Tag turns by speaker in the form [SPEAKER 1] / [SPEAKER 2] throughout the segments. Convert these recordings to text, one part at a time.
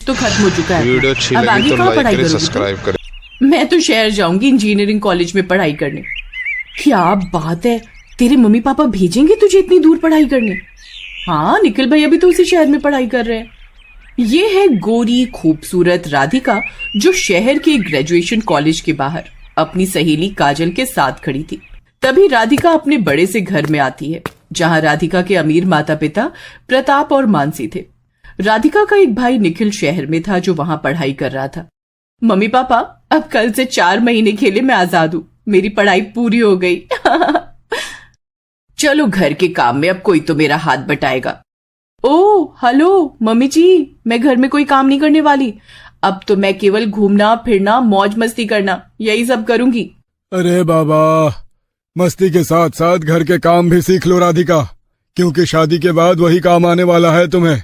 [SPEAKER 1] तो खत्म हो चुका है।
[SPEAKER 2] वीडियो अच्छी
[SPEAKER 1] अब आगे
[SPEAKER 2] लगी तो
[SPEAKER 1] कहाँ
[SPEAKER 2] लाइक
[SPEAKER 1] पढ़ाई
[SPEAKER 2] करें,
[SPEAKER 1] करोगे?
[SPEAKER 2] सब्सक्राइब करें।
[SPEAKER 1] मैं तो शहर जाऊंगी इंजीनियरिंग कॉलेज में पढ़ाई करने। क्या बात है, तेरे मम्मी पापा भेजेंगे तुझे इतनी दूर पढ़ाई करने? हाँ, निखिल भाई अभी तो उसी शहर में पढ़ाई कर रहे हैं। ये है गोरी खूबसूरत राधिका, जो शहर के ग्रेजुएशन कॉलेज के बाहर अपनी सहेली काजल के साथ खड़ी थी। तभी राधिका अपने बड़े से घर में आती है, जहां राधिका के अमीर माता पिता प्रताप और मानसी थे। राधिका का एक भाई निखिल शहर में था, जो वहां पढ़ाई कर रहा था। मम्मी पापा, अब कल से 4 महीने के लिए मैं आजाद हूं, मेरी पढ़ाई पूरी हो गई। चलो घर के काम में अब कोई तो मेरा हाथ बटाएगा। ओ हेलो मम्मी जी, मैं घर में कोई काम नहीं करने वाली। अब तो मैं केवल घूमना फिरना मौज मस्ती करना यही सब करूंगी।
[SPEAKER 3] अरे बाबा, मस्ती के साथ साथ घर के काम भी सीख लो राधिका, क्योंकि शादी के बाद वही काम आने वाला है तुम्हें,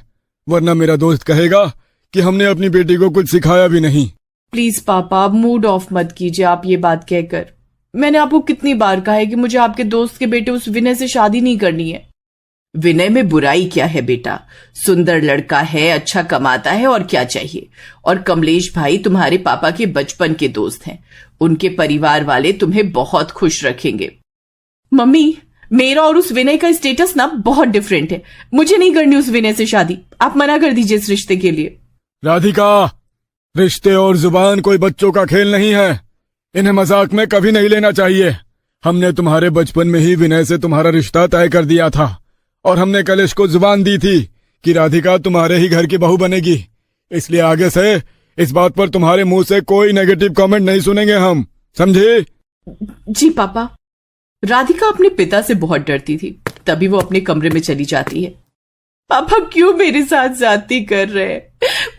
[SPEAKER 3] वरना मेरा दोस्त कहेगा कि हमने अपनी बेटी को कुछ सिखाया भी नहीं।
[SPEAKER 1] प्लीज पापा, अब मूड ऑफ मत कीजिए आप ये बात कहकर। मैंने आपको कितनी बार कहा है कि मुझे आपके दोस्त के बेटे उस विनय से शादी नहीं करनी है। विनय में बुराई क्या है बेटा, सुंदर लड़का है, अच्छा कमाता है, और क्या चाहिए। और कमलेश भाई तुम्हारे पापा के बचपन के दोस्त हैं, उनके परिवार वाले तुम्हें बहुत खुश रखेंगे। मम्मी, मेरा और उस विनय का स्टेटस ना बहुत डिफरेंट है, मुझे नहीं करनी उस विनय से शादी, आप मना कर दीजिए इस रिश्ते के लिए।
[SPEAKER 3] राधिका, रिश्ते और जुबान कोई बच्चों का खेल नहीं है, इन्हें मजाक में कभी नहीं लेना चाहिए। हमने तुम्हारे बचपन में ही विनय से तुम्हारा रिश्ता तय कर दिया था, और हमने कलेश को जुबान दी थी कि राधिका तुम्हारे ही घर की बहू बनेगी। इसलिए आगे से इस बात पर तुम्हारे मुंह से कोई नेगेटिव कमेंट नहीं सुनेंगे हम, समझे?
[SPEAKER 1] जी पापा। राधिका अपने पिता से बहुत डरती थी, तभी वो अपने कमरे में चली जाती है। पापा क्यों मेरे साथ ज्यादती कर रहे हैं?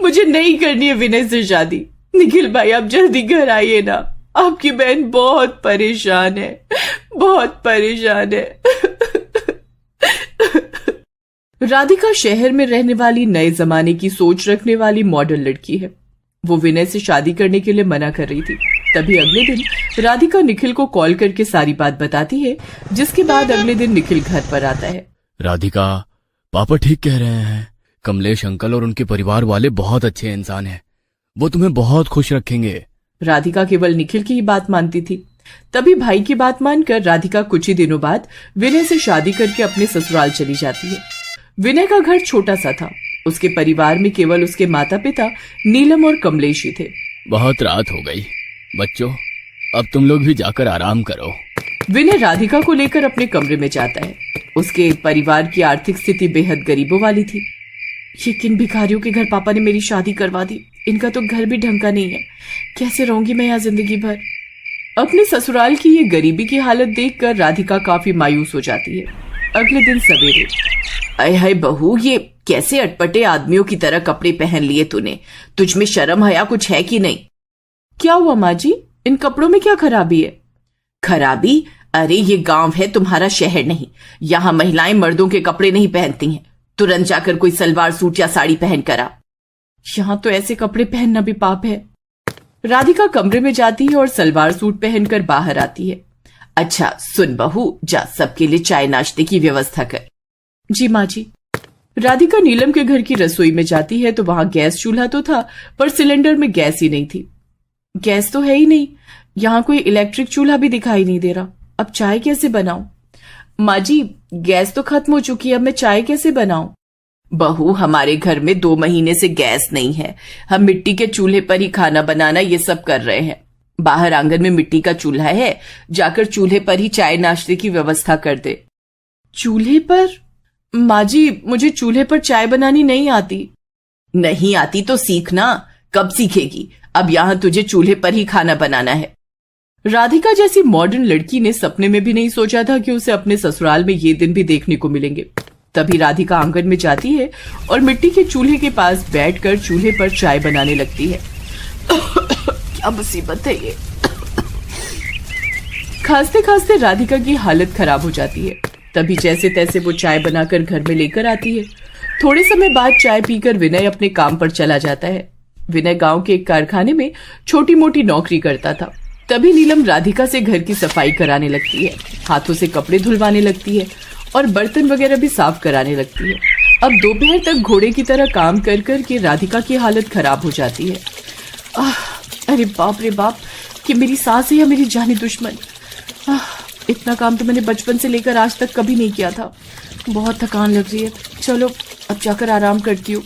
[SPEAKER 1] मुझे नहीं करनी है विनय से शादी। निखिल भाई आप जल्दी घर आइए ना, आपकी बहन बहुत परेशान है, बहुत परेशान है। राधिका शहर में रहने वाली नए जमाने की सोच रखने वाली मॉडर्न लड़की है। वो विनय से शादी करने के लिए मना कर रही थी। तभी अगले दिन राधिका निखिल को कॉल करके सारी बात बताती है, जिसके बाद अगले दिन निखिल घर पर आता है।
[SPEAKER 4] राधिका, पापा ठीक कह रहे हैं, कमलेश अंकल और उनके परिवार वाले बहुत अच्छे इंसान हैं, वो तुम्हें बहुत खुश रखेंगे।
[SPEAKER 1] राधिका केवल निखिल की ही बात मानती थी। तभी भाई की बात मानकर राधिका कुछ ही दिनों बाद विनय से शादी करके अपने ससुराल चली जाती है। विनय का घर छोटा सा था, उसके परिवार में केवल उसके माता पिता नीलम और कमलेश ही थे।
[SPEAKER 4] बहुत रात हो गई बच्चों, अब तुम लोग भी जाकर आराम करो।
[SPEAKER 1] विनय राधिका को लेकर अपने कमरे में जाता है। उसके परिवार की आर्थिक स्थिति बेहद गरीबों वाली थी। ये किन भिखारियों के घर पापा ने मेरी शादी करवा दी, इनका तो घर भी ढंग का नहीं है, कैसे रहूंगी मैं यहाँ जिंदगी भर। अपने ससुराल की ये गरीबी की हालत देखकर राधिका काफी मायूस हो जाती है। अगले दिन सवेरे, अय हाय बहू, ये कैसे अटपटे आदमियों की तरह कपड़े पहन लिए तूने, तुझ में शर्म हया कुछ है कि नहीं? क्या हुआ माँ जी, इन कपड़ों में क्या खराबी है? खराबी? अरे ये गांव है, तुम्हारा शहर नहीं। यहाँ महिलाएं मर्दों के कपड़े नहीं पहनती हैं, तुरंत जाकर कोई सलवार सूट या साड़ी पहन कर आ। यहाँ तो ऐसे कपड़े पहनना भी पाप है। राधिका कमरे में जाती है और सलवार सूट पहनकर बाहर आती है। अच्छा सुन बहू, जा सबके लिए चाय नाश्ते की व्यवस्था कर। जी माँ जी। राधिका नीलम के घर की रसोई में जाती है तो वहां गैस चूल्हा तो था, पर सिलेंडर में गैस ही नहीं थी। गैस तो है ही नहीं, यहाँ कोई इलेक्ट्रिक चूल्हा भी दिखाई नहीं दे रहा। अब चाय कैसे बनाऊं? माँ जी, गैस तो खत्म हो चुकी है, अब मैं चाय कैसे बनाऊं? बहू, हमारे घर में 2 महीने से गैस नहीं है, हम मिट्टी के चूल्हे पर ही खाना बनाना ये सब कर रहे हैं। बाहर आंगन में मिट्टी का चूल्हा है, जाकर चूल्हे पर ही चाय नाश्ते की व्यवस्था कर दे। चूल्हे पर? माँ जी, मुझे चूल्हे पर चाय बनानी नहीं आती। नहीं आती तो सीखना, कब सीखेगी? अब यहाँ तुझे चूल्हे पर ही खाना बनाना है। राधिका जैसी मॉडर्न लड़की ने सपने में भी नहीं सोचा था कि उसे अपने ससुराल में ये दिन भी देखने को मिलेंगे। तभी राधिका आंगन में जाती है और मिट्टी के चूल्हे के पास बैठकर चूल्हे पर चाय बनाने लगती है। क्या मुसीबत है ये। खांसते खांसते राधिका की हालत खराब हो जाती है। तभी जैसे तैसे वो चाय बनाकर घर में लेकर आती है। थोड़े समय बाद चाय पीकर विनय अपने काम पर चला जाता है। विनय गांव के एक कारखाने में छोटी मोटी नौकरी करता था। तभी नीलम राधिका से घर की सफाई कराने लगती है, हाथों से कपड़े धुलवाने लगती है और बर्तन वगैरह भी साफ कराने लगती है। अब दोपहर तक घोड़े की तरह काम कर कर के राधिका की हालत खराब हो जाती है। अरे बाप रे बाप, कि मेरी सास है या मेरी जानी दुश्मन। इतना काम तो मैंने बचपन से लेकर आज तक कभी नहीं किया था। बहुत थकान लग रही है, चलो अब जाकर आराम करती हूँ।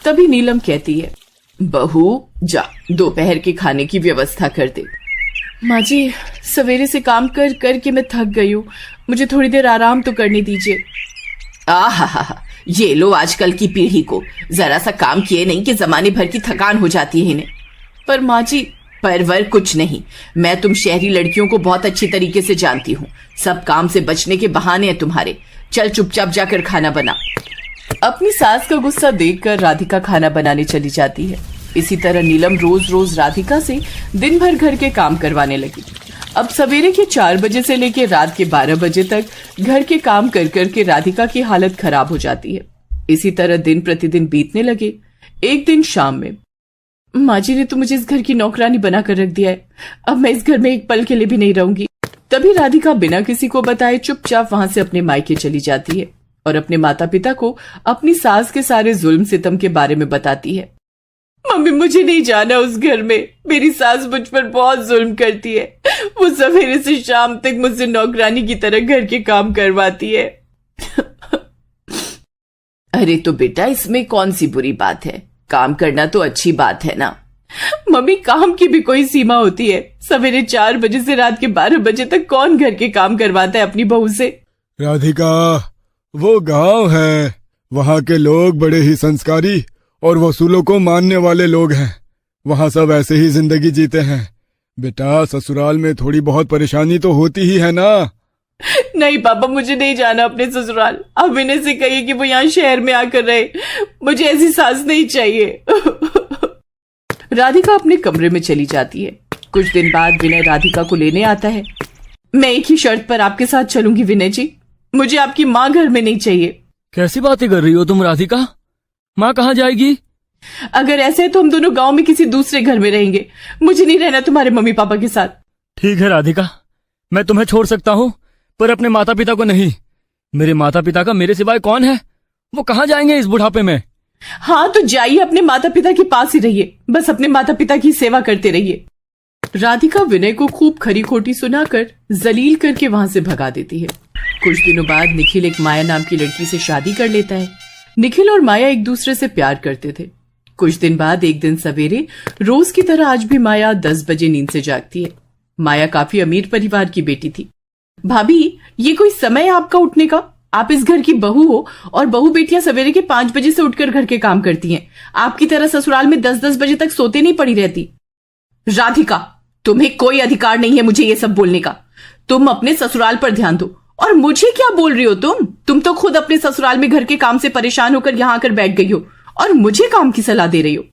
[SPEAKER 1] तभी नीलम कहती है, बहू जा दोपहर के खाने की व्यवस्था कर दे। माँ जी, सवेरे से काम कर कर के मैं थक गई हूँ, मुझे थोड़ी देर आराम तो करने दीजिए। आहा, ये लो आजकल की पीढ़ी को जरा सा काम किए नहीं कि जमाने भर की थकान हो जाती है इन्हें। पर माँ जी, परवर कुछ नहीं, मैं तुम शहरी लड़कियों को बहुत अच्छी तरीके से जानती हूँ। सब काम से बचने के बहाने हैं तुम्हारे। चल चुपचाप जाकर खाना बना। अपनी सास का गुस्सा देखकर राधिका खाना बनाने चली जाती है। इसी तरह नीलम रोज रोज राधिका से दिन भर घर के काम करवाने लगी। अब सवेरे के 4 बजे से लेकर रात के 12 बजे तक घर के काम कर कर के राधिका की हालत खराब हो जाती है। इसी तरह दिन प्रतिदिन बीतने लगे। एक दिन शाम में, माँ जी ने तो मुझे इस घर की नौकरानी बनाकर रख दिया है, अब मैं इस घर में एक पल के लिए भी नहीं रहूंगी। तभी राधिका बिना किसी को बताए चुपचाप वहां से अपने मायके चली जाती है और अपने माता पिता को अपनी सास के सारे जुल्म सितम के बारे में बताती है। मम्मी, मुझे नहीं जाना उस घर में, मेरी सास मुझ पर बहुत जुल्म करती है। वो सवेरे से शाम तक मुझसे नौकरानी की तरह घर के काम करवाती है। अरे तो बेटा, इसमें कौन सी बुरी बात है, काम करना तो अच्छी बात है ना। मम्मी, काम की भी कोई सीमा होती है। सवेरे 4 बजे से रात के 12 बजे तक कौन घर के काम करवाता है अपनी बहू से।
[SPEAKER 3] राधिका, वो गांव है, वहाँ के लोग बड़े ही संस्कारी और वसूलों को मानने वाले लोग हैं। वहाँ सब ऐसे ही जिंदगी जीते हैं। बेटा, ससुराल में थोड़ी बहुत परेशानी तो होती ही है ना।
[SPEAKER 1] नहीं पापा, मुझे नहीं जाना अपने ससुराल। अब विनय से कहिए कि वो यहाँ शहर में आकर रहे, मुझे ऐसी सास नहीं चाहिए। राधिका अपने कमरे में चली जाती है। कुछ दिन बाद विनय राधिका को लेने आता है। मैं एक ही शर्त पर आपके साथ चलूंगी विनय जी, मुझे आपकी माँ घर में नहीं चाहिए।
[SPEAKER 4] कैसी बातें कर रही हो तुम राधिका? माँ कहाँ जाएगी?
[SPEAKER 1] अगर ऐसे है तो हम दोनों गांव में किसी दूसरे घर में रहेंगे। मुझे नहीं रहना तुम्हारे मम्मी पापा के साथ।
[SPEAKER 4] ठीक है राधिका, मैं तुम्हें छोड़ सकता हूँ, पर अपने माता पिता को नहीं। मेरे माता पिता का मेरे सिवाय कौन है? वो कहाँ जाएंगे इस बुढ़ापे में?
[SPEAKER 1] हाँ तो जाइए, अपने माता पिता के पास ही रहिए, बस अपने माता पिता की सेवा करते रहिए। राधिका विनय को खूब खरी खोटी सुनाकर जलील करके वहां से भगा देती है। कुछ दिनों बाद निखिल एक माया नाम की लड़की से शादी कर लेता है। निखिल और माया एक दूसरे से प्यार करते थे। कुछ दिन बाद एक दिन सवेरे रोज की तरह आज भी माया 10 बजे नींद से जागती है। माया काफी अमीर परिवार की बेटी थी। भाभी, ये कोई समय है आपका उठने का? आप इस घर की बहू हो और बहू बेटियां सवेरे के 5 बजे से उठकर घर के काम करती हैं। आपकी तरह ससुराल में 10-10 बजे तक सोते नहीं पड़ी रहती। राधिका, तुम्हें कोई अधिकार नहीं है मुझे ये सब बोलने का। तुम अपने ससुराल पर ध्यान दो। और मुझे क्या बोल रही हो तुम तो खुद अपने ससुराल में घर के काम से परेशान होकर यहाँ आकर बैठ गई हो और मुझे काम की सलाह दे रही हो।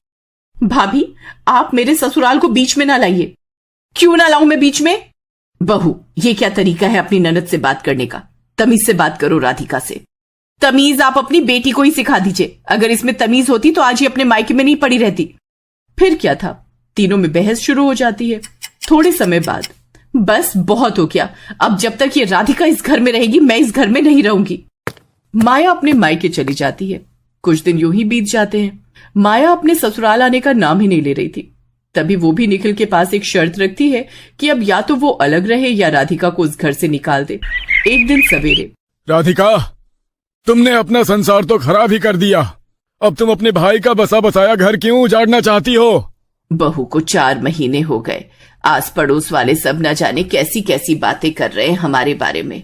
[SPEAKER 1] भाभी, आप मेरे ससुराल को बीच में ना लाइए। क्यों ना लाऊं मैं बीच में? बहू, ये क्या तरीका है अपनी ननद से बात करने का? तमीज से बात करो राधिका से। तमीज आप अपनी बेटी को ही सिखा दीजिए। अगर इसमें तमीज होती तो आज ही अपने मायके में नहीं पड़ी रहती। फिर क्या था, तीनों में बहस शुरू हो जाती है। थोड़े समय बाद, बस बहुत हो गया, अब जब तक ये राधिका इस घर में रहेगी मैं इस घर में नहीं रहूंगी। माया अपने मायके चली जाती है। कुछ दिन यूं ही बीत जाते हैं। माया अपने ससुराल आने का नाम ही नहीं ले रही थी। तभी वो भी निखिल के पास एक शर्त रखती है कि अब या तो वो अलग रहे या राधिका को उस घर से निकाल दे। एक दिन सवेरे,
[SPEAKER 3] राधिका, तुमने अपना संसार तो खराब ही कर दिया। अब तुम अपने भाई का बसा बसाया घर क्यों उजाड़ना चाहती हो?
[SPEAKER 1] बहू को 4 महीने हो गए। आस पड़ोस वाले सब न जाने कैसी कैसी बातें कर रहे हैं हमारे बारे में।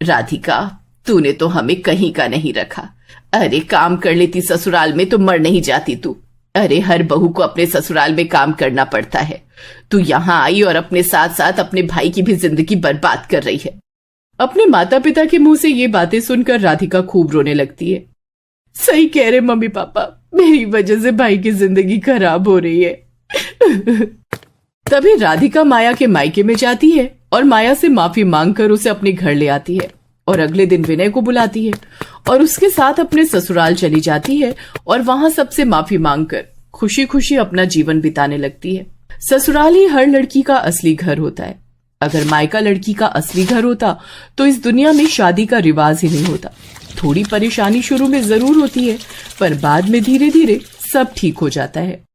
[SPEAKER 1] राधिका, तूने तो हमें कहीं का नहीं रखा। अरे काम कर लेती ससुराल में तो मर नहीं जाती तू। अरे हर बहू को अपने ससुराल में काम करना पड़ता है। तू यहाँ आई और अपने साथ साथ अपने भाई की भी जिंदगी बर्बाद कर रही है। अपने माता पिता के मुंह से ये बातें सुनकर राधिका खूब रोने लगती है। सही कह रहे मम्मी पापा, मेरी वजह से भाई की जिंदगी खराब हो रही है। तभी राधिका माया के मायके में जाती है और माया से माफी मांगकर उसे अपने घर ले आती है और अगले दिन विनय को बुलाती है और उसके साथ अपने ससुराल चली जाती है और वहां सबसे माफी मांगकर खुशी खुशी अपना जीवन बिताने लगती है। ससुराल ही हर लड़की का असली घर होता है। अगर मायका लड़की का असली घर होता तो इस दुनिया में शादी का रिवाज ही नहीं होता। थोड़ी परेशानी शुरू में जरूर होती है, पर बाद में धीरे धीरे सब ठीक हो जाता है।